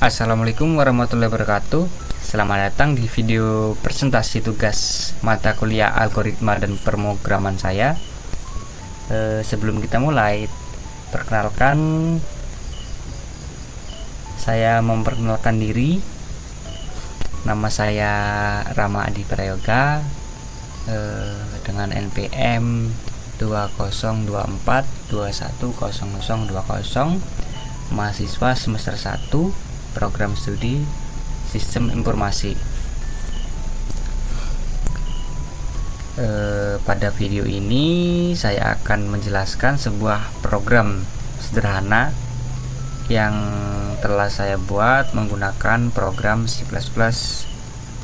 Assalamualaikum warahmatullahi wabarakatuh. Selamat datang di video presentasi tugas mata kuliah algoritma dan pemrograman saya. Sebelum kita mulai, perkenalkan, saya memperkenalkan diri. Nama saya Rama Adi Prayoga, dengan NPM 2024210020, mahasiswa semester 1 program studi sistem informasi. Pada video ini saya akan menjelaskan sebuah program sederhana yang telah saya buat menggunakan program C++,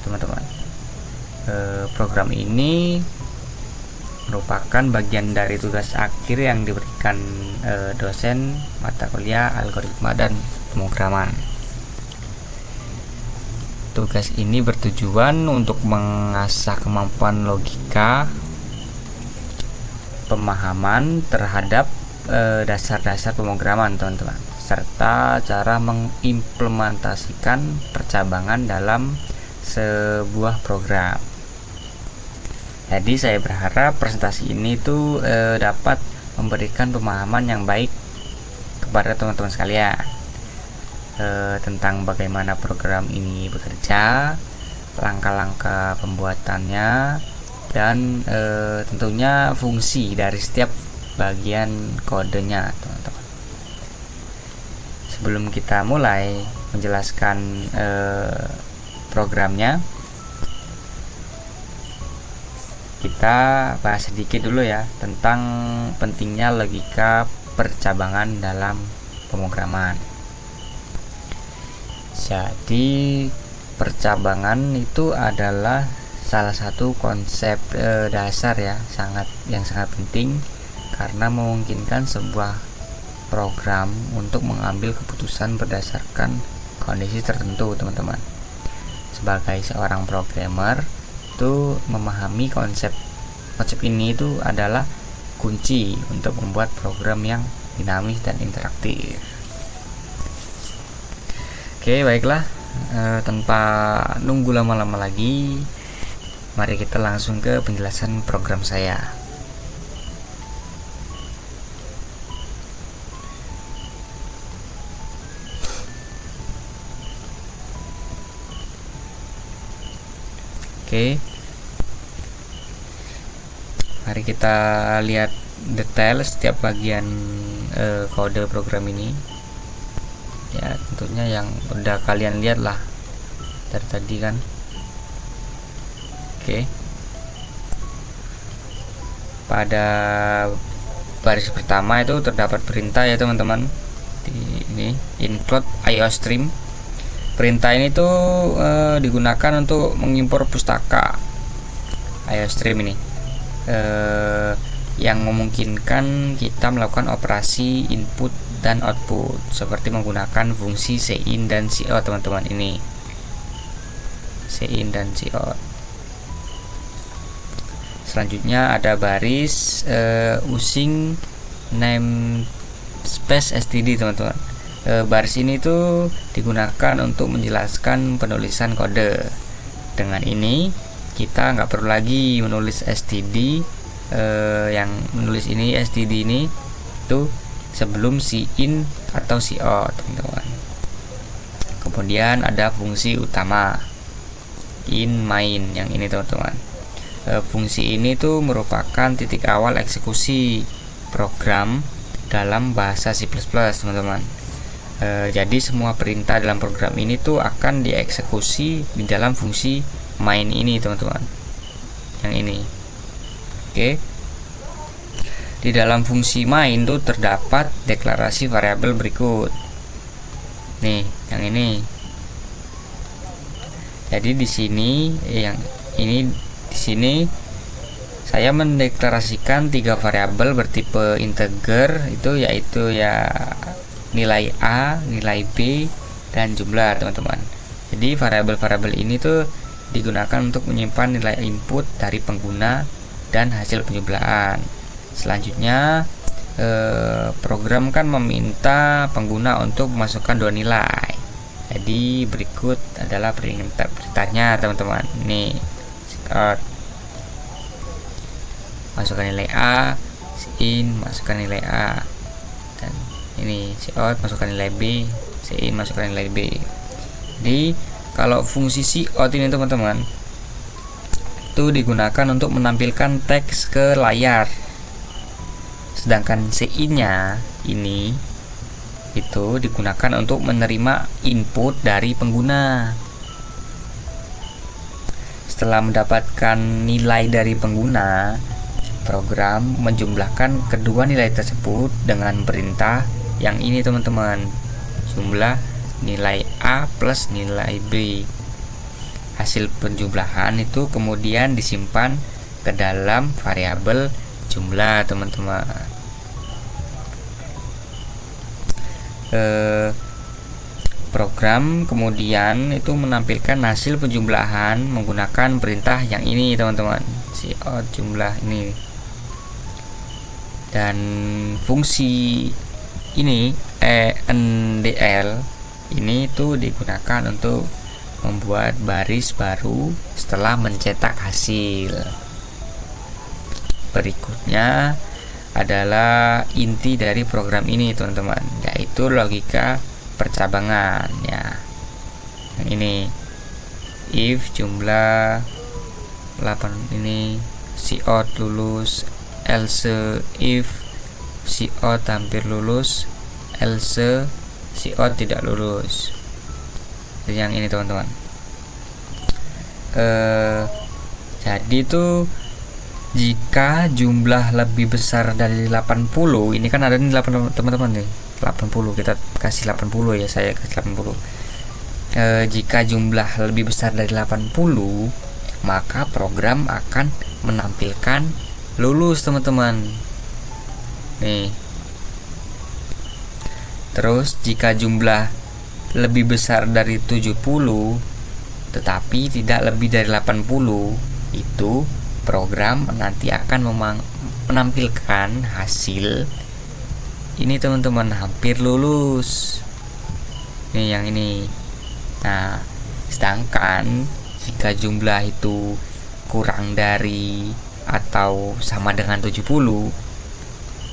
teman-teman. Program ini merupakan bagian dari tugas akhir yang diberikan dosen mata kuliah algoritma dan pemrograman. Tugas ini bertujuan untuk mengasah kemampuan logika, pemahaman terhadap dasar-dasar pemrograman, teman-teman, serta cara mengimplementasikan percabangan dalam sebuah program. Jadi saya berharap presentasi ini tuh dapat memberikan pemahaman yang baik kepada teman-teman sekalian tentang bagaimana program ini bekerja, langkah-langkah pembuatannya, dan tentunya fungsi dari setiap bagian kodenya, teman-teman. Sebelum kita mulai menjelaskan programnya, kita bahas sedikit dulu ya tentang pentingnya logika percabangan dalam pemrograman. Jadi percabangan itu adalah salah satu konsep dasar ya, yang sangat penting karena memungkinkan sebuah program untuk mengambil keputusan berdasarkan kondisi tertentu, teman-teman. Sebagai seorang programmer itu memahami konsep ini itu adalah kunci untuk membuat program yang dinamis dan interaktif. Oke, baiklah, tanpa nunggu lama-lama lagi, mari kita langsung ke penjelasan program saya. Oke, mari kita lihat detail setiap bagian kode program ini. Ya, tentunya yang udah kalian lihat lah dari tadi kan. Oke, pada baris pertama itu terdapat perintah ya, teman-teman. Ini include IOStream. Perintah ini tuh digunakan untuk mengimpor pustaka IOStream ini, yang memungkinkan kita melakukan operasi input dan output seperti menggunakan fungsi cin dan cout, teman-teman. Ini cin dan cout. Selanjutnya ada baris using namespace std, teman-teman. Baris ini tuh digunakan untuk menjelaskan penulisan kode. Dengan ini kita nggak perlu lagi menulis std, yang menulis ini std ini tuh sebelum cin atau cout, teman-teman. Kemudian ada fungsi utama in main yang ini, teman-teman. Fungsi ini tuh merupakan titik awal eksekusi program dalam bahasa C++, teman-teman. Jadi semua perintah dalam program ini tuh akan dieksekusi di dalam fungsi main ini, teman-teman. Yang ini. Oke. Di dalam fungsi main tuh terdapat deklarasi variabel berikut. Nih, yang ini. Jadi di sini di sini saya mendeklarasikan 3 variabel bertipe integer, yaitu ya nilai A, nilai B, dan jumlah, teman-teman. Jadi variabel-variabel ini tuh digunakan untuk menyimpan nilai input dari pengguna dan hasil penjumlahan. Selanjutnya program kan meminta pengguna untuk memasukkan 2 nilai. Jadi berikut adalah perintahnya teman-teman. Ini masukkan nilai A, in masukkan nilai A, dan ini cout masukkan nilai B, in masukkan nilai B. Jadi kalau fungsi cout ini teman-teman itu digunakan untuk menampilkan teks ke layar, sedangkan in nya ini itu digunakan untuk menerima input dari pengguna. Setelah mendapatkan nilai dari pengguna, program menjumlahkan kedua nilai tersebut dengan perintah yang ini teman-teman, jumlah nilai A plus nilai B. Hasil penjumlahan itu kemudian disimpan ke dalam variabel jumlah teman-teman. Program kemudian itu menampilkan hasil penjumlahan menggunakan perintah yang ini teman-teman, cout jumlah ini. Dan fungsi ini endl ini itu digunakan untuk membuat baris baru setelah mencetak hasil. Berikutnya adalah inti dari program ini teman-teman, yaitu logika percabangan ya. Yang ini if jumlah 8 ini cout lulus, else if cout hampir lulus, else cout tidak lulus. Yang ini teman-teman. Jadi itu jika jumlah lebih besar dari 80, ini kan ada nih 8 teman-teman nih, 80, kita kasih 80 ya, saya kasih 80. Jika jumlah lebih besar dari 80, maka program akan menampilkan lulus teman-teman. Nih. Terus jika jumlah lebih besar dari 70 tetapi tidak lebih dari 80, itu program nanti akan menampilkan hasil ini teman-teman, hampir lulus. Ini yang ini. Nah, sedangkan jika jumlah itu kurang dari atau sama dengan 70,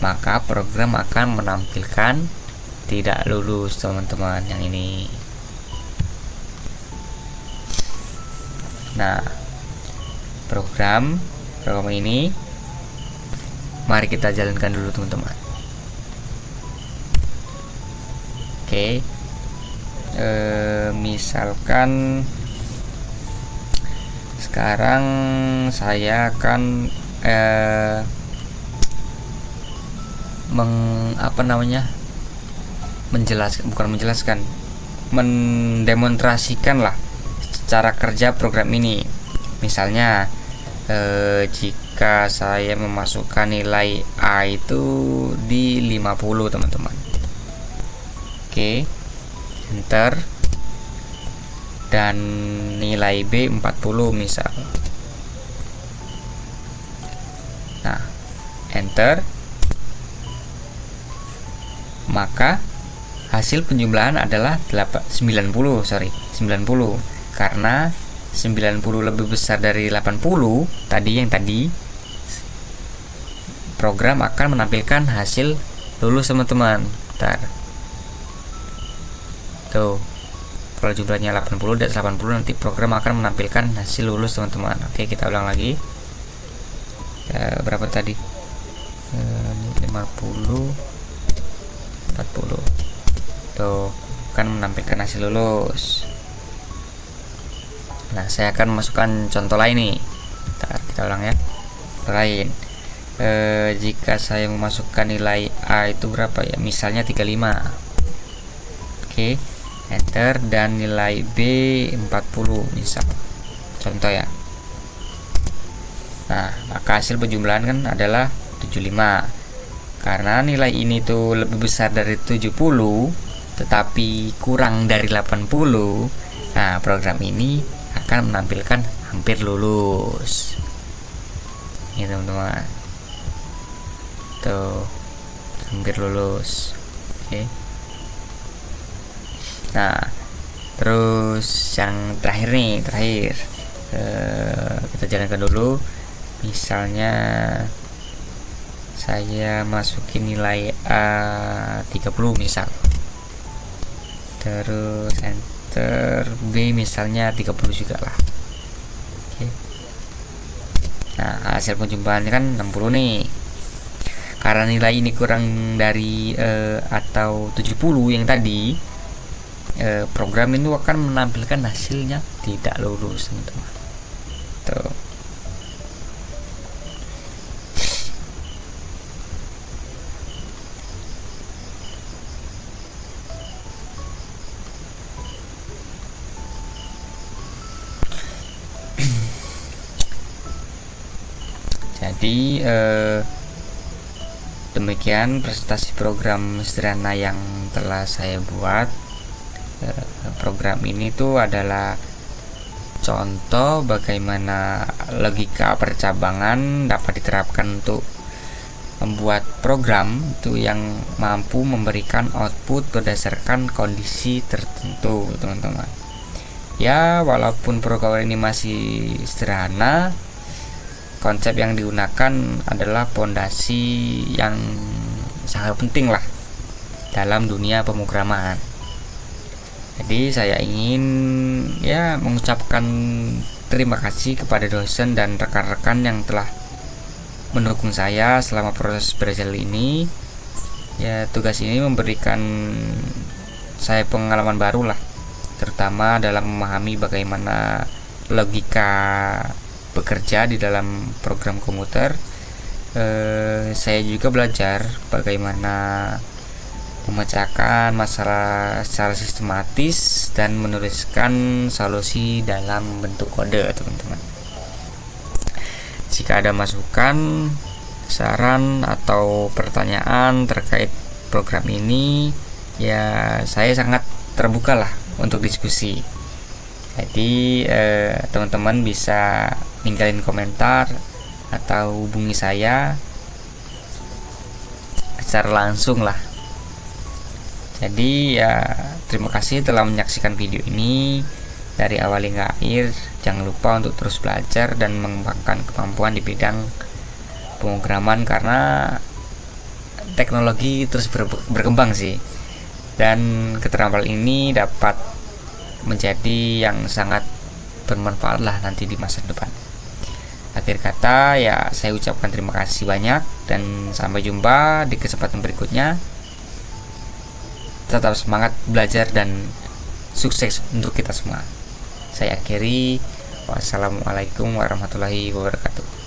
maka program akan menampilkan tidak lulus teman-teman, yang ini. Nah, program ini mari kita jalankan dulu teman-teman. Oke. Misalkan sekarang saya akan mendemonstrasikan lah cara kerja program ini. Misalnya jika saya memasukkan nilai A itu di 50 teman-teman. Oke, enter. Dan nilai B 40 misal. Nah, enter. Maka hasil penjumlahan adalah 90 karena 90 lebih besar dari 80 tadi, program akan menampilkan hasil lulus teman-teman. Bentar. Tuh, kalau jumlahnya 80 dan 80 nanti program akan menampilkan hasil lulus teman-teman. Oke, kita ulang lagi. Berapa tadi? 50 40. Tuh, akan menampilkan hasil lulus. Nah, saya akan masukkan contoh lain nih. Bentar, kita ulang ya. Contoh lain. Jika saya memasukkan nilai A itu berapa ya? Misalnya 35. Oke, enter. Dan nilai B 40 misal. Contoh ya. Nah, maka hasil penjumlahan kan adalah 75. Karena nilai ini tuh lebih besar dari 70 tetapi kurang dari 80, nah program ini akan menampilkan hampir lulus. Ini teman-teman, tuh hampir lulus. Oke. Nah, Terus yang terakhir kita jalankan dulu. Misalnya saya masukin nilai A 30 misal, terus enter, B misalnya 30 juga lah. Oke. Nah, hasil penjumpaannya kan 60 nih. Karena nilai ini kurang dari atau 70 yang tadi, program itu akan menampilkan hasilnya tidak lulus, teman-teman. Tuh. Jadi demikian presentasi program sederhana yang telah saya buat. Program ini tuh adalah contoh bagaimana logika percabangan dapat diterapkan untuk membuat program itu yang mampu memberikan output berdasarkan kondisi tertentu, teman-teman. Ya, walaupun program ini masih sederhana, konsep yang digunakan adalah fondasi yang sangat penting lah dalam dunia pemrograman. Jadi saya ingin mengucapkan terima kasih kepada dosen dan rekan-rekan yang telah mendukung saya selama proses belajar ini. Ya, tugas ini memberikan saya pengalaman baru lah, terutama dalam memahami bagaimana logika bekerja di dalam program komputer. Saya juga belajar bagaimana memecahkan masalah secara sistematis dan menuliskan solusi dalam bentuk kode, teman-teman. Jika ada masukan, saran atau pertanyaan terkait program ini, ya saya sangat terbuka lah untuk diskusi. Jadi teman-teman bisa ninggalin komentar atau hubungi saya secara langsung lah. Jadi ya, terima kasih telah menyaksikan video ini dari awal hingga akhir. Jangan lupa untuk terus belajar dan mengembangkan kemampuan di bidang pemrograman, karena teknologi terus berkembang sih, dan keterampilan ini dapat menjadi yang sangat bermanfaat lah nanti di masa depan. Akhir kata ya, saya ucapkan terima kasih banyak dan sampai jumpa di kesempatan berikutnya. Tetap semangat belajar dan sukses untuk kita semua. Saya akhiri. Wassalamualaikum warahmatullahi wabarakatuh.